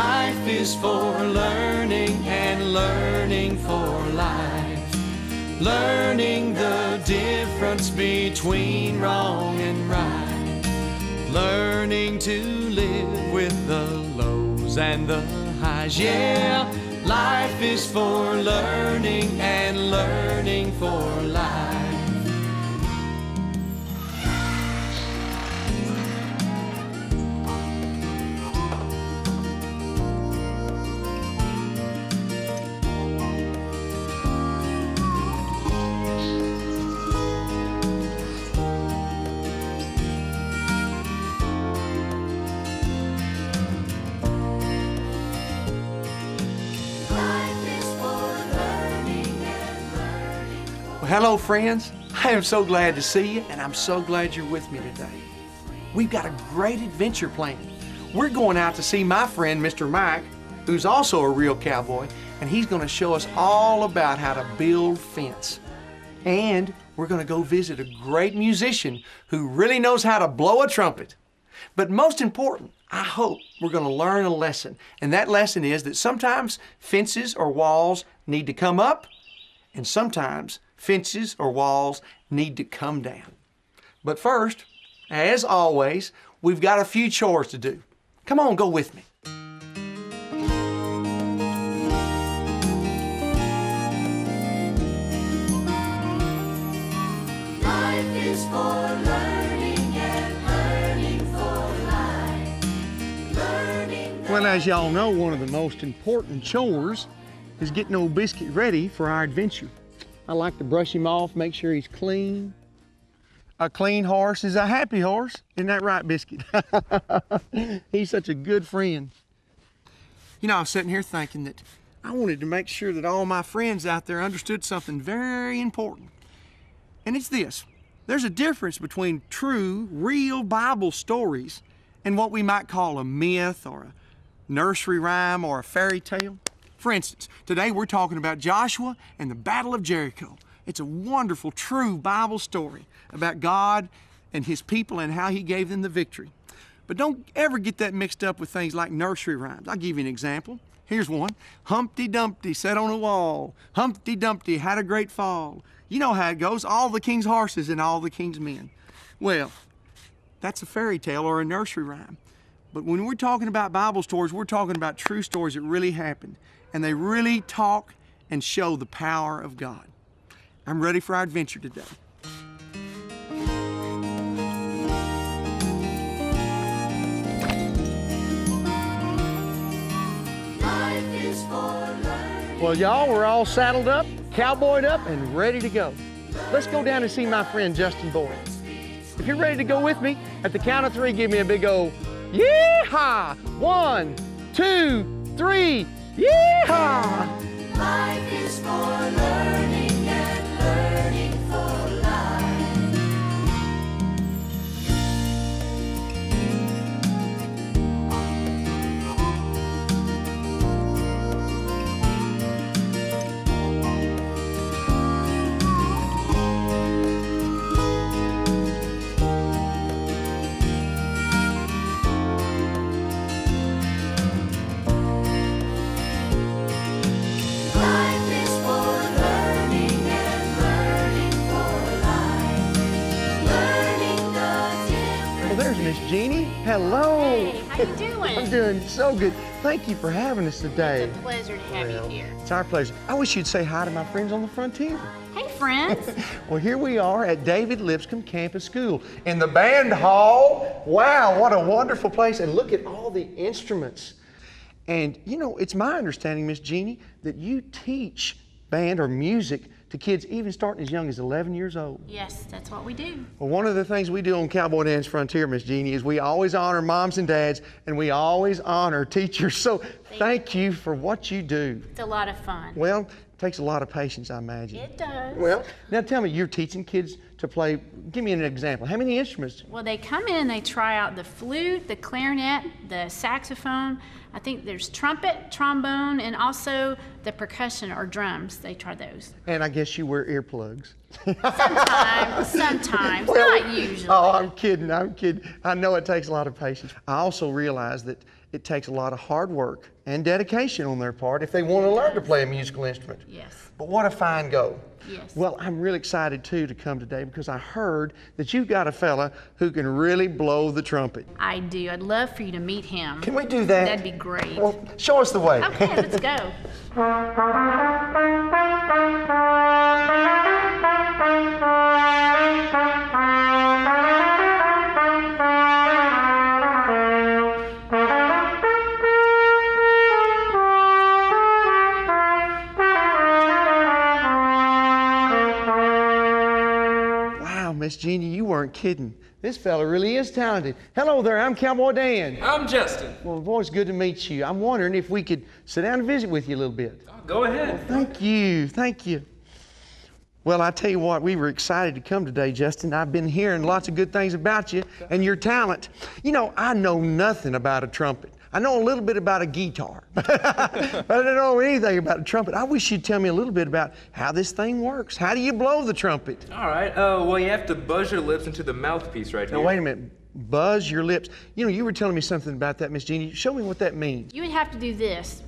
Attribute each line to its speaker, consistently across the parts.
Speaker 1: Life is for learning and learning for life. Learning the difference between wrong and right. Learning to live with the lows and the highs. Yeah, life is for learning and learning for life. Hello, friends. I am so glad to see you, and I'm so glad you're with me today. We've got a great adventure planned. We're going out to see my friend, Mr. Mike, who's also a real cowboy, and he's going to show us all about how to build fence. And we're going to go visit a great musician who really knows how to blow a trumpet. But most important, I hope we're going to learn a lesson, and that lesson is that sometimes fences or walls need to come up, and sometimes fences or walls need to come down. But first, as always, we've got a few chores to do. Come on, go with me. Life is for learning and learning for life. Well, as y'all know, one of the most important chores is getting old Biscuit ready for our adventure. I like to brush him off, make sure he's clean. A clean horse is a happy horse. Isn't that right, Biscuit? He's such a good friend. You know, I was sitting here thinking that I wanted to make sure that all my friends out there understood something very important. And it's this. There's a difference between true, real Bible stories and what we might call a myth or a nursery rhyme or a fairy tale. For instance, today we're talking about Joshua and the Battle of Jericho. It's a wonderful, true Bible story about God and His people and how He gave them the victory. But don't ever get that mixed up with things like nursery rhymes. I'll give you an example. Here's one. Humpty Dumpty sat on a wall. Humpty Dumpty had a great fall. You know how it goes, all the king's horses and all the king's men. Well, that's a fairy tale or a nursery rhyme. But when we're talking about Bible stories, we're talking about true stories that really happened. And they really talk and show the power of God. I'm ready for our adventure today. Well, y'all, we're all saddled up, cowboyed up, and ready to go. Let's go down and see my friend Justin Boyd. If you're ready to go with me, at the count of 3, give me a big old yee-haw! 1, 2, 3. Yeehaw! Life is for learning and learning for life. Miss Jeannie, hello.
Speaker 2: Hey, how you doing?
Speaker 1: I'm doing so good. Thank you for having us today.
Speaker 2: It's a pleasure to have you here.
Speaker 1: It's our pleasure. I wish you'd say hi to my friends on the frontier.
Speaker 2: Hey, friends.
Speaker 1: Well, here we are at David Lipscomb Campus School in the band hall. Wow, what a wonderful place. And look at all the instruments. And, you know, it's my understanding, Miss Jeannie, that you teach band or music to kids even starting as young as 11 years old.
Speaker 2: Yes, that's what we do.
Speaker 1: Well, one of the things we do on Cowboy Dan's Frontier, Miss Jeannie, is we always honor moms and dads, and we always honor teachers. So thank you for what you do.
Speaker 2: It's a lot of fun.
Speaker 1: Well, it takes a lot of patience, I imagine.
Speaker 2: It does.
Speaker 1: Well, now tell me, you're teaching kids to play? Give me an example. How many instruments?
Speaker 2: Well, they come in and they try out the flute, the clarinet, the saxophone. I think there's trumpet, trombone, and also the percussion or drums. They try those.
Speaker 1: And I guess you wear earplugs.
Speaker 2: Sometimes, not usually.
Speaker 1: Oh, I'm kidding. I know it takes a lot of patience. I also realize that it takes a lot of hard work and dedication on their part if they want to learn to play a musical instrument.
Speaker 2: Yes.
Speaker 1: But what a fine go.
Speaker 2: Yes.
Speaker 1: Well, I'm really excited too to come today because I heard that you've got a fella who can really blow the trumpet.
Speaker 2: I do. I'd love for you to meet him.
Speaker 1: Can we do that?
Speaker 2: That'd be great.
Speaker 1: Well, show us the way.
Speaker 2: Okay, let's go.
Speaker 1: Miss Jeannie, you weren't kidding. This fella really is talented. Hello there, I'm Cowboy Dan.
Speaker 3: I'm Justin.
Speaker 1: Well, boy, it's good to meet you. I'm wondering if we could sit down and visit with you a little bit.
Speaker 3: Oh, go ahead.
Speaker 1: Well, thank you. Well, I tell you what, we were excited to come today, Justin. I've been hearing lots of good things about you and your talent. You know, I know nothing about a trumpet. I know a little bit about a guitar, but I don't know anything about a trumpet. I wish you'd tell me a little bit about how this thing works. How do you blow the trumpet?
Speaker 3: All right. Well, you have to buzz your lips into the mouthpiece right here.
Speaker 1: Now, wait a minute. Buzz your lips. You know, you were telling me something about that, Miss Jeannie. Show me what that means.
Speaker 2: You would have to do this.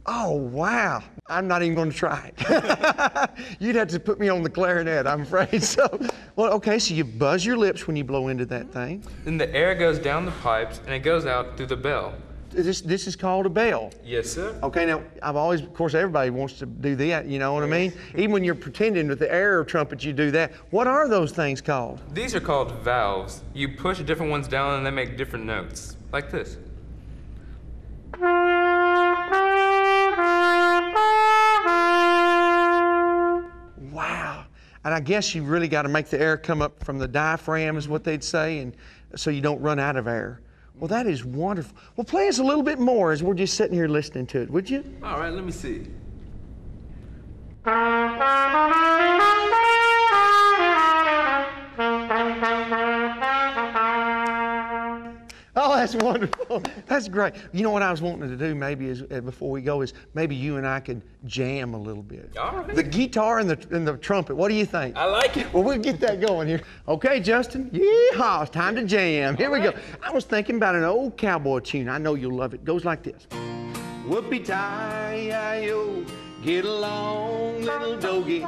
Speaker 1: Oh, wow. I'm not even going to try it. You'd have to put me on the clarinet, I'm afraid. So, well, okay, so you buzz your lips when you blow into that thing.
Speaker 3: Then the air goes down the pipes and it goes out through the bell.
Speaker 1: This is called a bell.
Speaker 3: Yes, sir.
Speaker 1: Okay, now, of course, everybody wants to do that, you know what I mean? Even when you're pretending with the air trumpet, you do that. What are those things called?
Speaker 3: These are called valves. You push different ones down and they make different notes, like this.
Speaker 1: Wow. And I guess you really got to make the air come up from the diaphragm is what they'd say, and so you don't run out of air. Well, that is wonderful. Well, play us a little bit more as we're just sitting here listening to it, would you?
Speaker 3: All right, let me see.
Speaker 1: Oh, that's wonderful. That's great. You know what I was wanting to do maybe is, before we go, is maybe you and I could jam a little bit.
Speaker 3: All right.
Speaker 1: The guitar and the trumpet, what do you think?
Speaker 3: I like it.
Speaker 1: Well, we'll get that going here. Okay, Justin, yeehaw, it's time to jam. Here we go. I was thinking about an old cowboy tune. I know you'll love it. It goes like this. Whoopie-tie-yo, get along, little doggies.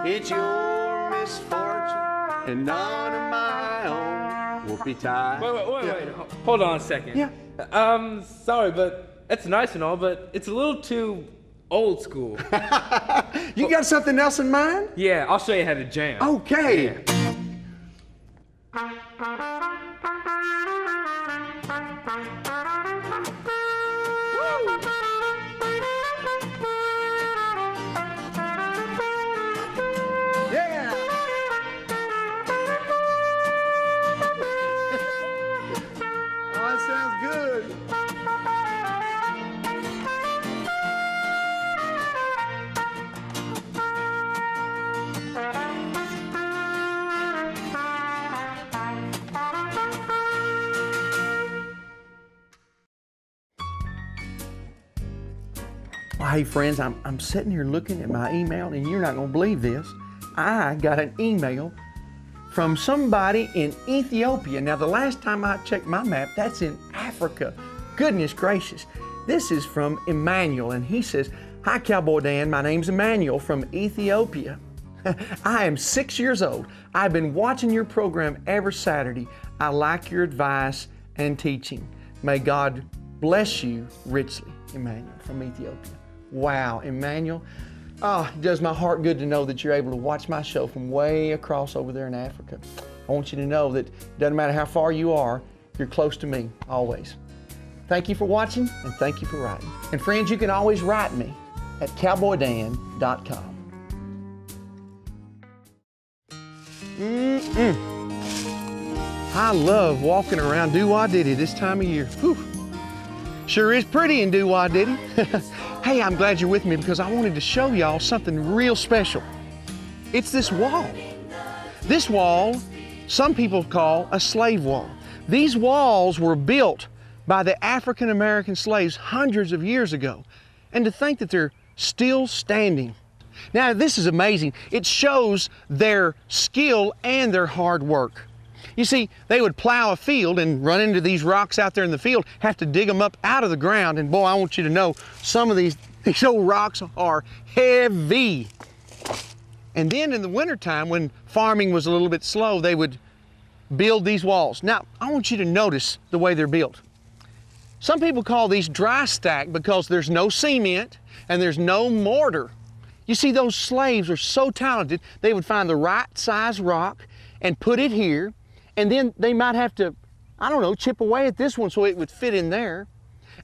Speaker 1: It's your misfortune and none of my own. Whoopie-tie.
Speaker 3: Wait. Hold on a second.
Speaker 1: Yeah.
Speaker 3: Sorry, but that's nice and all, but it's a little too old school.
Speaker 1: You got something else in mind?
Speaker 3: Yeah, I'll show you how to jam.
Speaker 1: Okay.
Speaker 3: Yeah.
Speaker 1: Well, hey friends, I'm sitting here looking at my email, and you're not going to believe this. I got an email from somebody in Ethiopia. Now, the last time I checked my map, that's in Africa. Goodness gracious. This is from Emmanuel, and he says, "Hi, Cowboy Dan. My name's Emmanuel from Ethiopia. I am 6 years old. I've been watching your program every Saturday. I like your advice and teaching. May God bless you richly." Emmanuel from Ethiopia. Wow, Emmanuel. Oh, it does my heart good to know that you're able to watch my show from way across over there in Africa. I want you to know that it doesn't matter how far you are, you're close to me, always. Thank you for watching, and thank you for writing. And friends, you can always write me at cowboydan.com. I love walking around do-wah-diddy this time of year. Whew. Sure is pretty in Doo-Wah Diddy. Hey, I'm glad you're with me because I wanted to show y'all something real special. It's this wall. This wall, some people call a slave wall. These walls were built by the African American slaves hundreds of years ago. And to think that they're still standing. Now, this is amazing. It shows their skill and their hard work. You see, they would plow a field and run into these rocks out there in the field, have to dig them up out of the ground. And boy, I want you to know, some of these old rocks are heavy. And then in the wintertime, when farming was a little bit slow, they would build these walls. Now, I want you to notice the way they're built. Some people call these dry stack because there's no cement and there's no mortar. You see, those slaves are so talented, they would find the right size rock and put it here, and then they might have to, I don't know, chip away at this one so it would fit in there.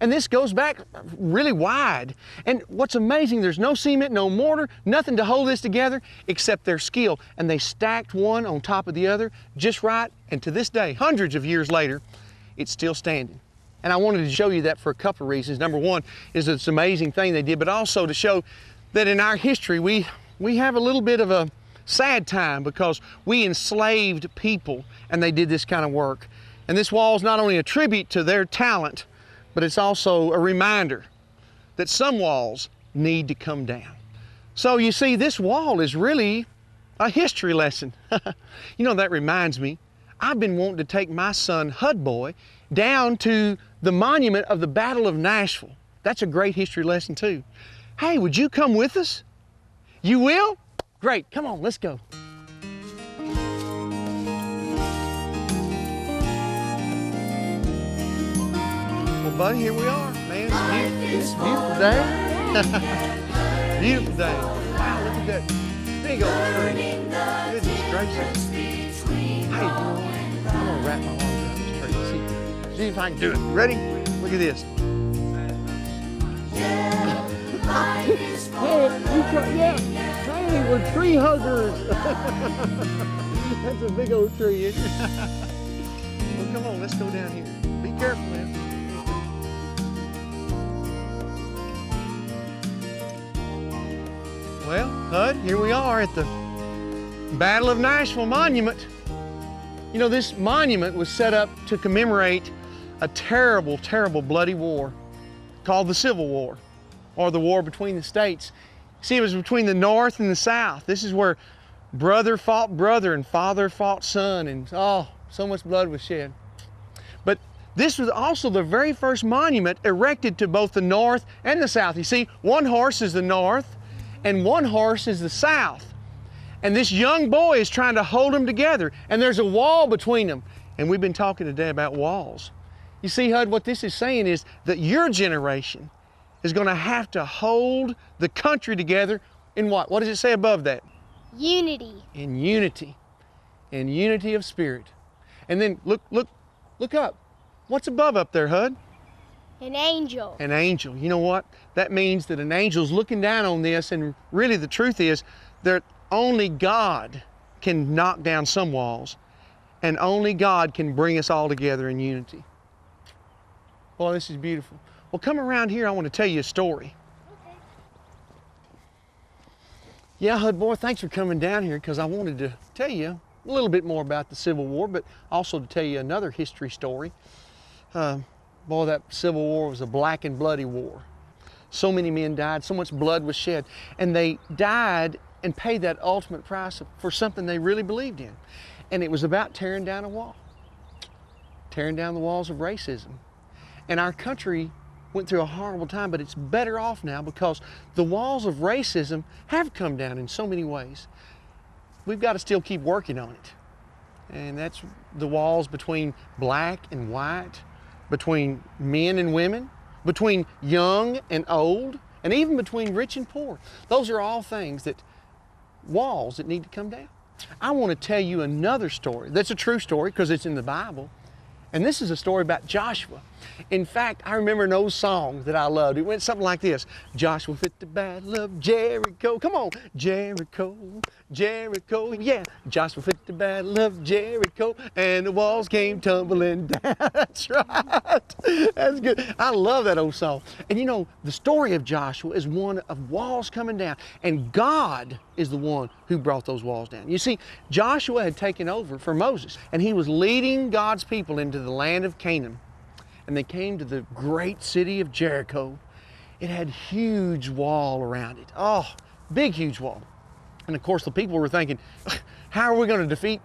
Speaker 1: And this goes back really wide. And what's amazing, there's no cement, no mortar, nothing to hold this together except their skill. And they stacked one on top of the other just right. And to this day, hundreds of years later, it's still standing. And I wanted to show you that for a couple of reasons. Number one is it's an amazing thing they did, but also to show that in our history, we have a little bit of a sad time because we enslaved people and they did this kind of work. And this wall is not only a tribute to their talent, but it's also a reminder that some walls need to come down. So you see, this wall is really a history lesson. You know, that reminds me, I've been wanting to take my son, Hud Boy, down to the monument of the Battle of Nashville. That's a great history lesson too. Hey, would you come with us? You will? Great, come on, let's go. Well, buddy, here we are, man. It's a beautiful day. Beautiful day. Wow, look at that big old tree. Goodness gracious. Hey, you know what? I'm gonna wrap my arms around this tree. See if I can do it. Ready? Look at this. Hey, we're tree huggers. That's a big old tree, isn't it? Well, come on, let's go down here. Be careful, man. Well, Hud, here we are at the Battle of Nashville Monument. You know, this monument was set up to commemorate a terrible, terrible bloody war called the Civil War, or the war between the states. See, it was between the North and the South. This is where brother fought brother and father fought son, and oh, so much blood was shed. But this was also the very first monument erected to both the North and the South. You see, one horse is the North and one horse is the South. And this young boy is trying to hold them together, and there's a wall between them. And we've been talking today about walls. You see, Hud, what this is saying is that your generation is going to have to hold the country together in what? What does it say above that?
Speaker 4: Unity.
Speaker 1: In unity. In unity of spirit. And then look up. What's above up there, Hud?
Speaker 4: An angel.
Speaker 1: An angel. You know what? That means that an angel's looking down on this, and really the truth is that only God can knock down some walls, and only God can bring us all together in unity. Boy, this is beautiful. Well, come around here. I want to tell you a story.
Speaker 4: Okay.
Speaker 1: Yeah, Hud boy, thanks for coming down here because I wanted to tell you a little bit more about the Civil War, but also to tell you another history story. Boy, that Civil War was a black and bloody war. So many men died, so much blood was shed, and they died and paid that ultimate price for something they really believed in. And it was about tearing down a wall, tearing down the walls of racism. And our country went through a horrible time, but it's better off now because the walls of racism have come down in so many ways. We've got to still keep working on it. And that's the walls between black and white, between men and women, between young and old, and even between rich and poor. Those are all things that, walls that need to come down. I want to tell you another story that's a true story because it's in the Bible. And this is a story about Joshua. In fact, I remember an old song that I loved. It went something like this. Joshua fit the battle of Jericho. Come on. Jericho, Jericho, yeah. Joshua fit the battle of Jericho, and the walls came tumbling down. That's right. That's good. I love that old song. And you know, the story of Joshua is one of walls coming down, and God is the one who brought those walls down. You see, Joshua had taken over for Moses, and he was leading God's people into the land of Canaan. And they came to the great city of Jericho. It had huge wall around it. Oh, big, huge wall. And of course, the people were thinking, how are we going to defeat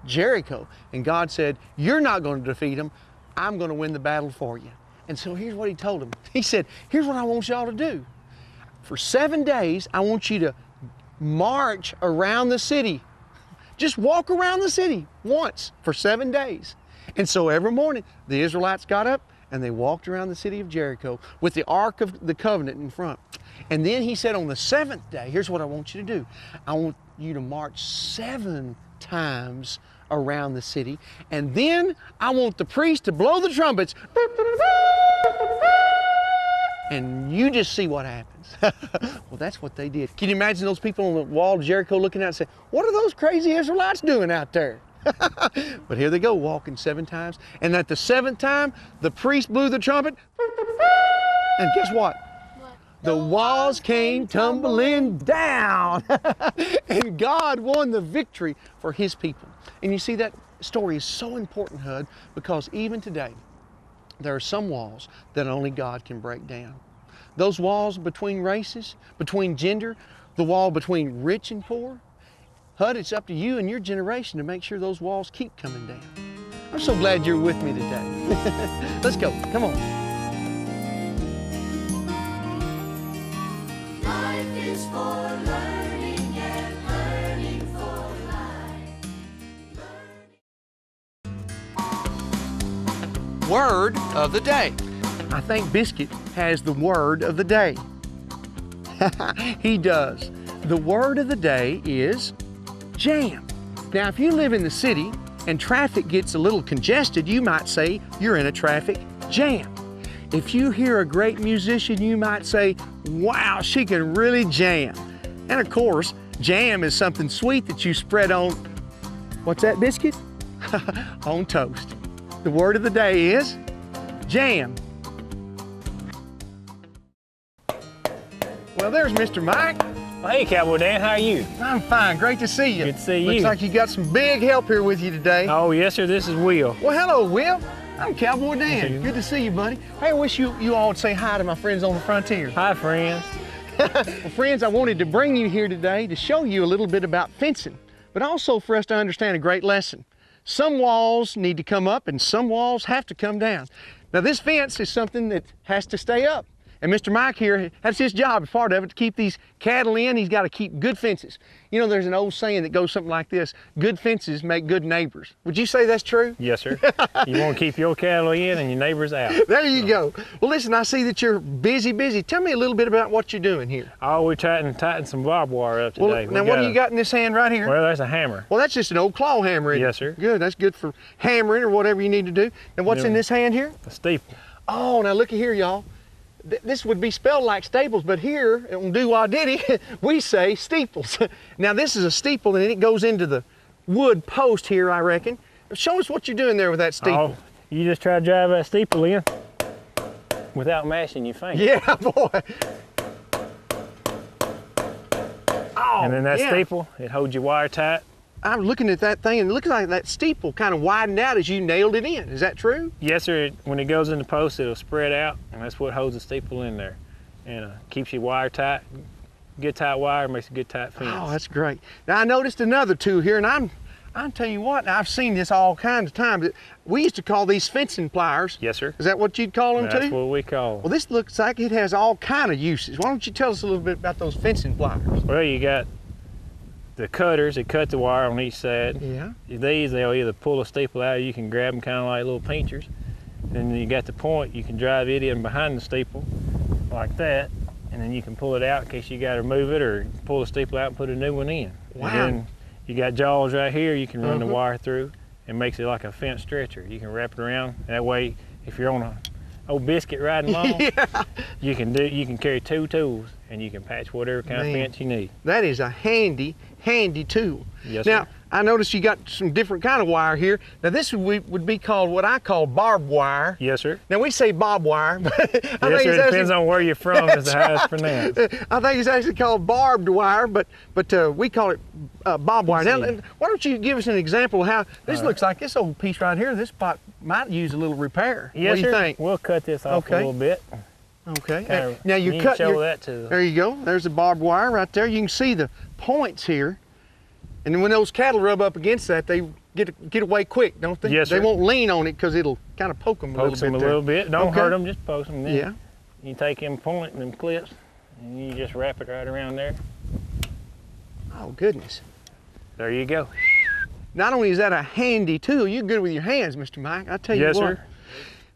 Speaker 1: Jericho? And God said, you're not going to defeat them. I'm going to win the battle for you. And so here's what he told them. He said, here's what I want y'all to do. For 7 days, I want you to march around the city. Just walk around the city once for 7 days. And so every morning, the Israelites got up and they walked around the city of Jericho with the Ark of the Covenant in front. And then he said on the 7th day, here's what I want you to do. I want you to march 7 times around the city. And then I want the priest to blow the trumpets. And you just see what happens. Well, that's what they did. Can you imagine those people on the wall of Jericho looking out and saying, what are those crazy Israelites doing out there? But here they go, walking 7 times. And at the 7th time, the priest blew the trumpet. And guess what? The walls came tumbling down. And God won the victory for his people. And you see, that story is so important, Hud, because even today, there are some walls that only God can break down. Those walls between races, between gender, the wall between rich and poor. Hud, it's up to you and your generation to make sure those walls keep coming down. I'm so glad you're with me today. Let's go, come on.
Speaker 5: Life is for learning and learning for life.
Speaker 1: Word of the day. I think Biscuit has the word of the day. He does. The word of the day is jam. Now, if you live in the city and traffic gets a little congested, you might say you're in a traffic jam. If you hear a great musician, you might say, wow, she can really jam. And of course, jam is something sweet that you spread on, what's that, Biscuit? On toast. The word of the day is jam. Well, there's Mr. Mike.
Speaker 6: Well, hey, Cowboy Dan, how are you?
Speaker 1: I'm fine, great to see you.
Speaker 6: Good to see you.
Speaker 1: Looks like you got some big help here with you today.
Speaker 6: Oh, yes, sir, this is Will.
Speaker 1: Well, hello, Will. I'm Cowboy Dan.
Speaker 6: Good
Speaker 1: Good to see you, buddy. Hey, I wish you all would say hi to my friends on the frontier.
Speaker 6: Hi, friends.
Speaker 1: Well, friends, I wanted to bring you here today to show you a little bit about fencing, but also for us to understand a great lesson. Some walls need to come up and some walls have to come down. Now, this fence is something that has to stay up. And Mr. Mike here, that's his job, part of it, to keep these cattle in. He's got to keep good fences. You know, there's an old saying that goes something like this: good fences make good neighbors. Would you say that's true?
Speaker 6: Yes, sir. You want to keep your cattle in and your neighbors out.
Speaker 1: There you go. Well, listen, I see that you're busy. Tell me a little bit about what you're doing here.
Speaker 6: Oh, we're tighten some barbed wire up today.
Speaker 1: Well, now, what do you got in this hand right here?
Speaker 6: Well, that's a hammer.
Speaker 1: Well, that's just an old claw hammer, isn't it?
Speaker 6: Yes, sir.
Speaker 1: Good. That's good for hammering or whatever you need to do. And what's in this hand here?
Speaker 6: A steeple.
Speaker 1: Oh, now looky here, y'all. This would be spelled like staples, but here on Do-Wah-Diddy, we say steeples. Now, this is a steeple, and it goes into the wood post here, I reckon. Show us what you're doing there with that steeple.
Speaker 6: Oh, you just try to drive that steeple in without mashing your finger.
Speaker 1: Yeah, boy. Oh,
Speaker 6: And then that
Speaker 1: yeah.
Speaker 6: steeple, it holds your wire tight.
Speaker 1: I'm looking at that thing, and it looks like that steeple kind of widened out as you nailed it in. Is that true?
Speaker 6: Yes, sir. When it goes in the post, it'll spread out, and that's what holds the steeple in there. And keeps your wire tight. Good tight wire makes a good tight fence.
Speaker 1: Oh, that's great. Now, I noticed another tool here, and I'm telling you what, I've seen this all kinds of times. We used to call these fencing pliers.
Speaker 6: Yes, sir.
Speaker 1: Is that what you'd call them too?
Speaker 6: That's what we call them.
Speaker 1: Well, this looks like it has all kind of uses. Why don't you tell us a little bit about those fencing pliers?
Speaker 6: Well, you got the cutters that cut the wire on each side.
Speaker 1: Yeah.
Speaker 6: These, they'll either pull a steeple out, or you can grab them kind of like little pinchers. Then you got the point, you can drive it in behind the steeple like that, and then you can pull it out in case you got to move it or pull the steeple out and put a new one in.
Speaker 1: Wow.
Speaker 6: And then you got jaws right here you can run the wire through, and makes it like a fence stretcher. You can wrap it around. That way, if you're on a old biscuit riding along,
Speaker 1: Yeah.
Speaker 6: you can carry 2 tools and you can patch whatever kind of fence you need.
Speaker 1: That is a handy tool.
Speaker 6: Yes,
Speaker 1: now,
Speaker 6: sir.
Speaker 1: I noticed you got some different kind of wire here. Now this would be called what I call barbed wire.
Speaker 6: Yes, sir.
Speaker 1: Now we say bob wire, but I
Speaker 6: Yes,
Speaker 1: think
Speaker 6: sir.
Speaker 1: it's
Speaker 6: It depends
Speaker 1: actually,
Speaker 6: on where you're from as to how it's pronounced.
Speaker 1: I think it's actually called barbed wire, but we call it bob wire. Now, why don't you give us an example of how this looks like? This old piece right here, this pot might use a little repair.
Speaker 6: Yes,
Speaker 1: what do you
Speaker 6: sir.
Speaker 1: think?
Speaker 6: We'll cut this off a little bit.
Speaker 1: Okay. Now you
Speaker 6: can
Speaker 1: cut
Speaker 6: show that to
Speaker 1: There you go. There's the barbed wire right there. You can see the points here. And then when those cattle rub up against that, they get away quick, don't they?
Speaker 6: Yes, sir.
Speaker 1: They won't lean on it because it'll kind of poke them a little bit.
Speaker 6: Pokes them a
Speaker 1: there.
Speaker 6: little bit. Don't
Speaker 1: Okay.
Speaker 6: hurt them, just poke them. Then
Speaker 1: Yeah.
Speaker 6: you take them point and them clips, and you just wrap it right around there.
Speaker 1: Oh, goodness.
Speaker 6: There you go.
Speaker 1: Not only is that a handy tool, you're good with your hands, Mr. Mike. I tell you
Speaker 6: Yes,
Speaker 1: what.
Speaker 6: sir.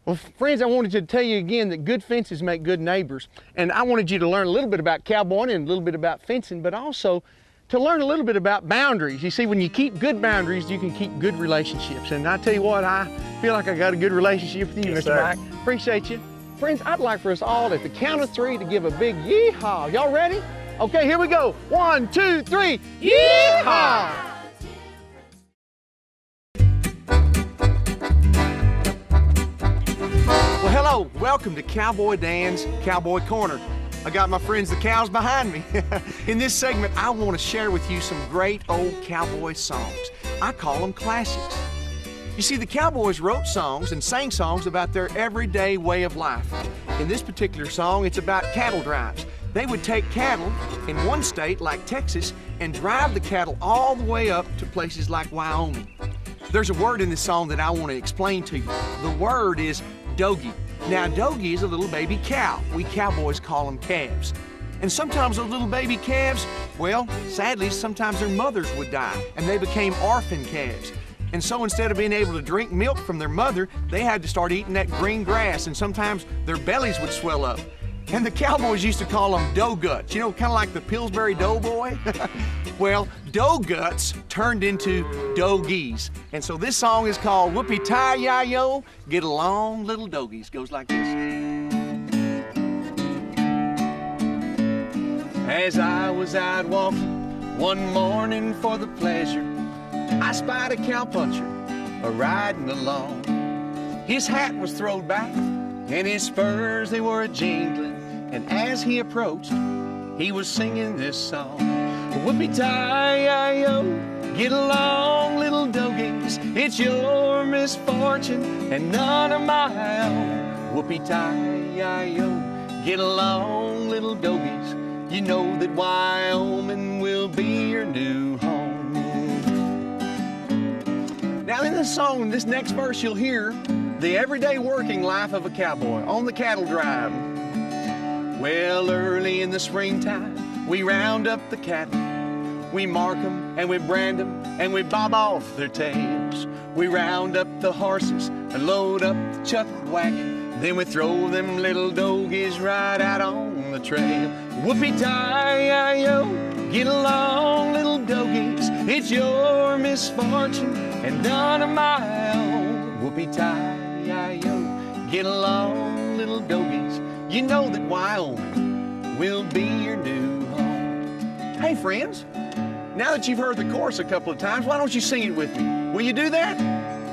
Speaker 1: Well, friends, I wanted to tell you again that good fences make good neighbors. And I wanted you to learn a little bit about cowboying and a little bit about fencing, but also to learn a little bit about boundaries. You see, when you keep good boundaries, you can keep good relationships. And I tell you what, I feel like I got a good relationship with you,
Speaker 6: Yes,
Speaker 1: Mr.
Speaker 6: sir.
Speaker 1: Mike. Appreciate you. Friends, I'd like for us all at the count of 3 to give a big yeehaw. Y'all ready? Okay, here we go. 1, 2, 3, yeehaw! Well, hello, welcome to Cowboy Dan's Cowboy Corner. I got my friends the cows behind me. In this segment, I want to share with you some great old cowboy songs. I call them classics. You see, the cowboys wrote songs and sang songs about their everyday way of life. In this particular song, it's about cattle drives. They would take cattle in one state, like Texas, and drive the cattle all the way up to places like Wyoming. There's a word in this song that I want to explain to you. The word is dogie. Now, dogie is a little baby cow. We cowboys call them calves. And sometimes those little baby calves, well, sadly, sometimes their mothers would die, and they became orphan calves. And so instead of being able to drink milk from their mother, they had to start eating that green grass, and sometimes their bellies would swell up. And the cowboys used to call them dough guts, you know, kind of like the Pillsbury Doughboy. Well, dough guts turned into dogies. And so this song is called Whoopie-Tie-Ya-Yo, Get Along Little Dogies. Goes like this. As I was out walking one morning for the pleasure, I spied a cowpuncher a-riding along. His hat was throwed back and his spurs, they were a-jingling. And as he approached, he was singing this song. Whoopie-tie-ya-yo, get along, little dogies. It's your misfortune and none of my own. Whoopie-tie-ya-yo, get along, little dogies. You know that Wyoming will be your new home. Now in this song, this next verse, you'll hear the everyday working life of a cowboy on the cattle drive. Well, early in the springtime, we round up the cattle. We mark them and we brand them and we bob off their tails. We round up the horses and load up the chuck wagon. Then we throw them little dogies right out on the trail. Whoopie-tie-ya-yo, get along, little dogies. It's your misfortune and none of my own. Whoopie-tie-ya-yo, get along, little dogies. You know that Wyoming will be your new home. Hey friends, now that you've heard the chorus a couple of times, why don't you sing it with me? Will you do that?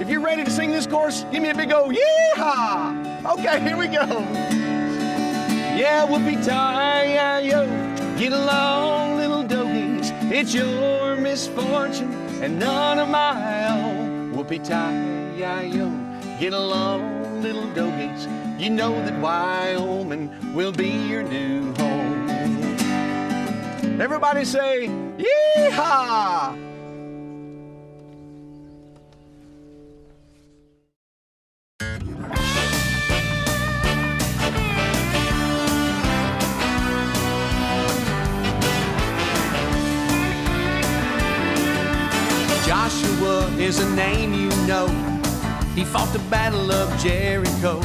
Speaker 1: If you're ready to sing this chorus, give me a big old yeehaw! Okay, here we go. Yeah, whoopie-tie-ya-yo, get along, little dogies. It's your misfortune and none of my own. Whoopie-tie-ya-yo, get along, little dogies. You know that Wyoming will be your new home. Everybody say, yeehaw! Joshua is a name you know. He fought the battle of Jericho.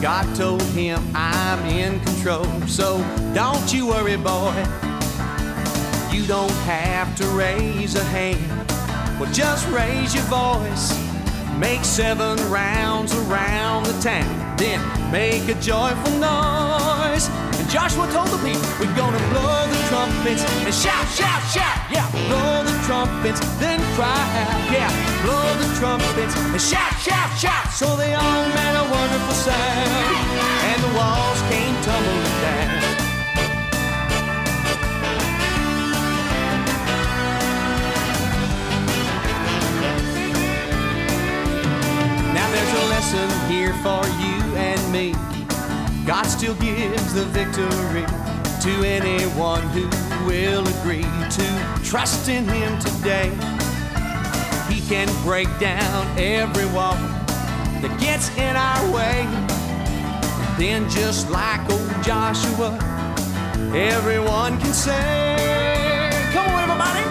Speaker 1: God told him, I'm in control. So don't you worry, boy. You don't have to raise a hand. Well, just raise your voice
Speaker 7: Make 7 rounds around the town, then make a joyful noise. And Joshua told the people, we're gonna blow the trumpets and shout, shout, shout. Yeah, blow the trumpets, then cry out. Yeah, blow the trumpets and shout, shout, shout. So they all made a wonderful sound, and the walls came tumbling down. There's a lesson here for you and me. God still gives the victory to anyone who will agree to trust in Him today. He can break down every wall that gets in our way. Then just like old Joshua, everyone can say, come on everybody,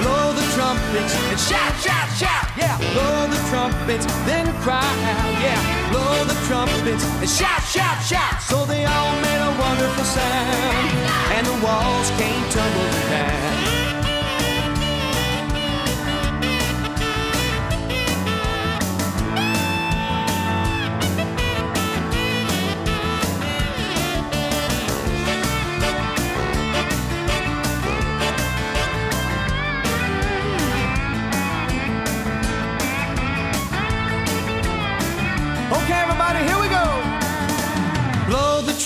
Speaker 7: blow the trumpets and shout, shout, shout. Yeah, blow the trumpets, then cry out. Yeah, blow the trumpets and shout, shout, shout. So they all made a wonderful sound, and the walls came tumbling down.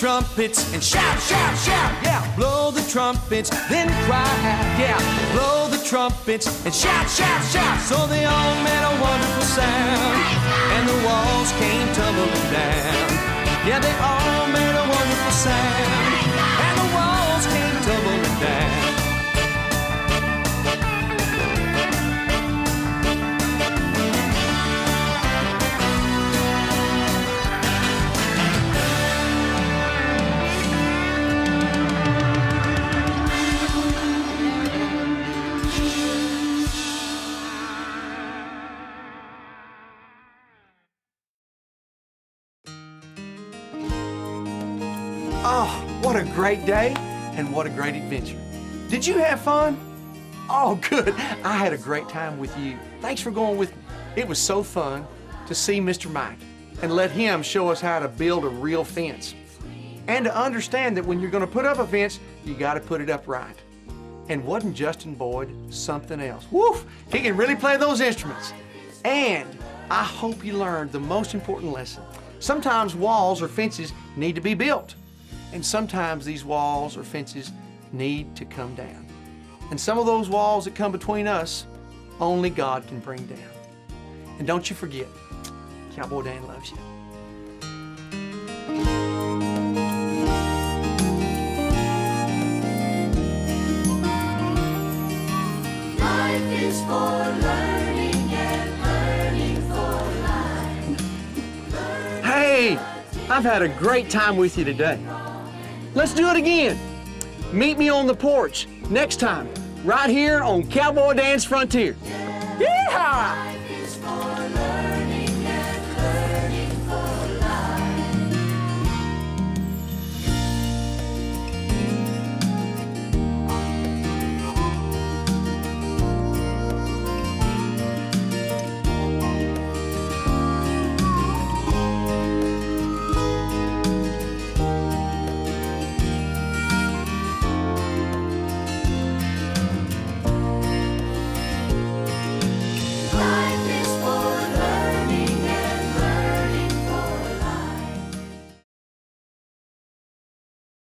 Speaker 7: Trumpets and shout, shout, shout. Yeah, blow the trumpets, then cry out. Yeah, blow the trumpets and shout, shout, shout. So they all made a wonderful sound, and the walls came tumbling down. Yeah, they all made a wonderful sound, and the walls came tumbling down. Oh, what a great day and what a great adventure. Did you have fun? Oh, good. I had a great time with you. Thanks for going with me. It was so fun to see Mr. Mike and let him show us how to build a real fence. And to understand that when you're going to put up a fence, you got to put it up right. And wasn't Justin Boyd something else? Woof! He can really play those instruments. And I hope you learned the most important lesson. Sometimes walls or fences need to be built. And sometimes these walls or fences need to come down. And some of those walls that come between us, only God can bring down. And don't you forget, Cowboy Dan loves you.
Speaker 5: Life is for learning and learning for life.
Speaker 1: Hey, I've had a great time with you today. Let's do it again. Meet me on the porch next time, right here on Cowboy Dan's Frontier. Yeehaw!